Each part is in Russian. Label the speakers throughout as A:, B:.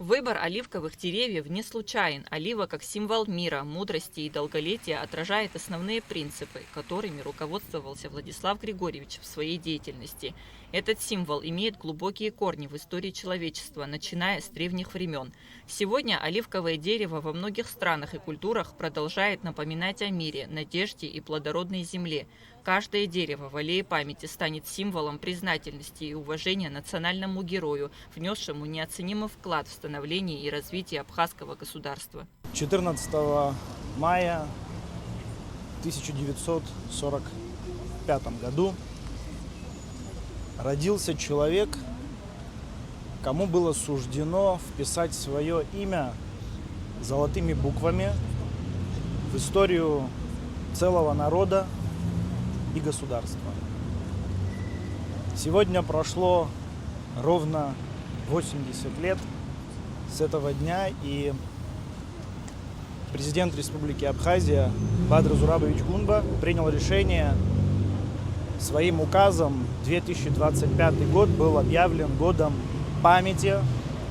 A: Выбор оливковых деревьев не случайен. Олива, как символ мира, мудрости и долголетия, отражает основные принципы, которыми руководствовался Владислав Григорьевич в своей деятельности. Этот символ имеет глубокие корни в истории человечества, начиная с древних времен. Сегодня оливковое дерево во многих странах и культурах продолжает напоминать о мире, надежде и плодородной земле. Каждое дерево в аллее памяти станет символом признательности и уважения национальному герою, внесшему неоценимый вклад в становление и развитие абхазского государства.
B: 14 мая 1945 году родился человек, кому было суждено вписать свое имя золотыми буквами в историю целого народа и государства. Сегодня прошло ровно 80 лет с этого дня, и президент Республики Абхазия Бадыр Зурабович Гунба принял решение своим указом. 2025 год был объявлен годом памяти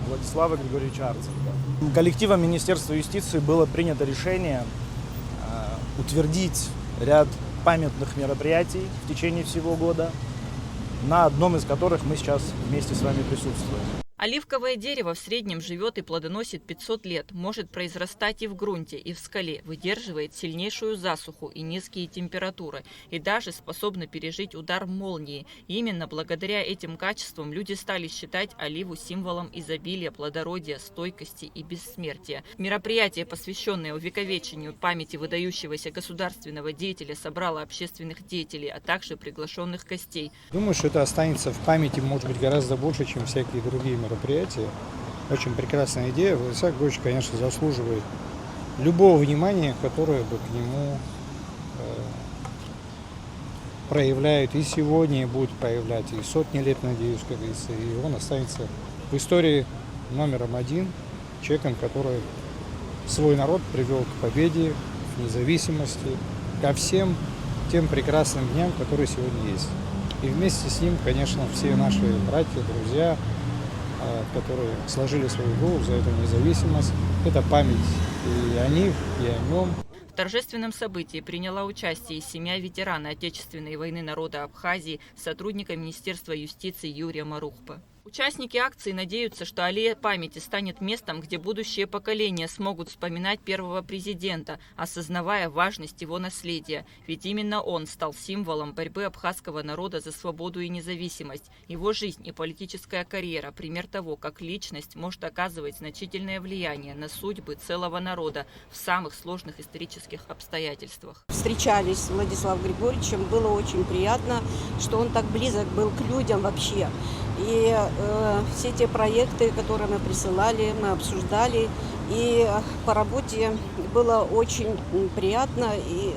B: Владислава Григорьевича Арценко. Коллективом Министерства юстиции было принято решение утвердить ряд памятных мероприятий в течение всего года, на одном из которых мы сейчас вместе с вами присутствуем.
A: Оливковое дерево в среднем живет и плодоносит 500 лет, может произрастать и в грунте, и в скале, выдерживает сильнейшую засуху и низкие температуры, и даже способно пережить удар молнии. И именно благодаря этим качествам люди стали считать оливу символом изобилия, плодородия, стойкости и бессмертия. Мероприятие, посвященное увековечению памяти выдающегося государственного деятеля, собрало общественных деятелей, а также приглашенных гостей.
C: Думаю, что это останется в памяти, может быть, гораздо больше, чем всякие другие мероприятия. Очень прекрасная идея. Владислав Григорьевич, конечно, заслуживает любого внимания, которое бы к нему проявляют и сегодня, и будет проявлять, и сотни лет, надеюсь, как говорится. И он останется в истории номером один, человеком, который свой народ привел к победе, к независимости, ко всем тем прекрасным дням, которые сегодня есть. И вместе с ним, конечно, все наши братья, друзья, которые сложили свою голову за эту независимость. Это память и о них, и о нем.
A: В торжественном событии приняла участие и семья ветерана Отечественной войны народа Абхазии, сотрудника Министерства юстиции Юрия Марухпа. Участники акции надеются, что аллея памяти станет местом, где будущие поколения смогут вспоминать первого президента, осознавая важность его наследия. Ведь именно он стал символом борьбы абхазского народа за свободу и независимость. Его жизнь и политическая карьера – пример того, как личность может оказывать значительное влияние на судьбы целого народа в самых сложных исторических обстоятельствах.
D: Встречались с Владиславом Григорьевичем, было очень приятно, что он так близок был к людям вообще. И все те проекты, которые мы присылали, мы обсуждали. И по работе было очень приятно, и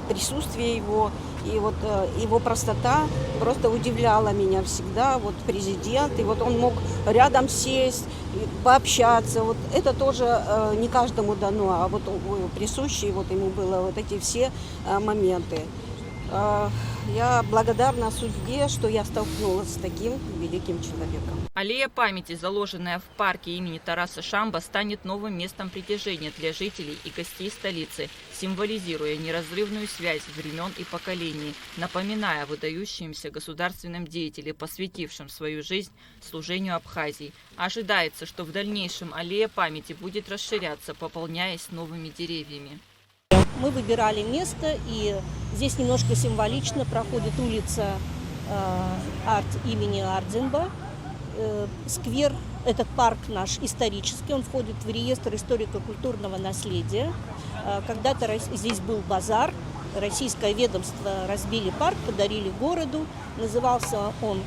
D: присутствие его, и вот его простота просто удивляла меня всегда. Вот президент, и вот он мог рядом сесть, пообщаться. Вот это тоже не каждому дано, а вот присущие вот ему было вот эти все моменты. Я благодарна судьбе, что я столкнулась с таким великим человеком.
A: Аллея памяти, заложенная в парке имени Тараса Шамба, станет новым местом притяжения для жителей и гостей столицы, символизируя неразрывную связь времен и поколений, напоминая о выдающемся государственном деятеле, посвятившем свою жизнь служению Абхазии. Ожидается, что в дальнейшем аллея памяти будет расширяться, пополняясь новыми деревьями.
E: Мы выбирали место, и здесь немножко символично проходит улица имени Ардзинба. Сквер, этот парк наш исторический, он входит в реестр историко-культурного наследия. Когда-то здесь был базар, российское ведомство разбили парк, подарили городу. Назывался он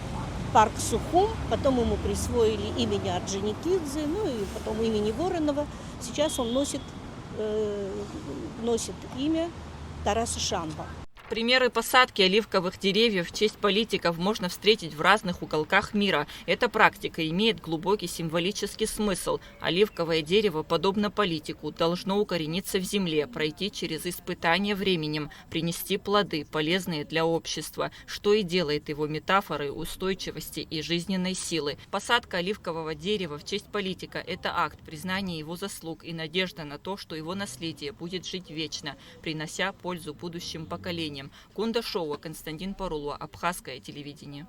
E: парк Сухум, потом ему присвоили имени Орджоникидзе, ну и потом имени Воронова. Сейчас он носит имя Тараса Шамба.
A: Примеры посадки оливковых деревьев в честь политиков можно встретить в разных уголках мира. Эта практика имеет глубокий символический смысл. Оливковое дерево, подобно политику, должно укорениться в земле, пройти через испытания временем, принести плоды, полезные для общества, что и делает его метафорой устойчивости и жизненной силы. Посадка оливкового дерева в честь политика – это акт признания его заслуг и надежда на то, что его наследие будет жить вечно, принося пользу будущим поколениям. Кунда Шоу, Константин Парулова, Абхазское телевидение.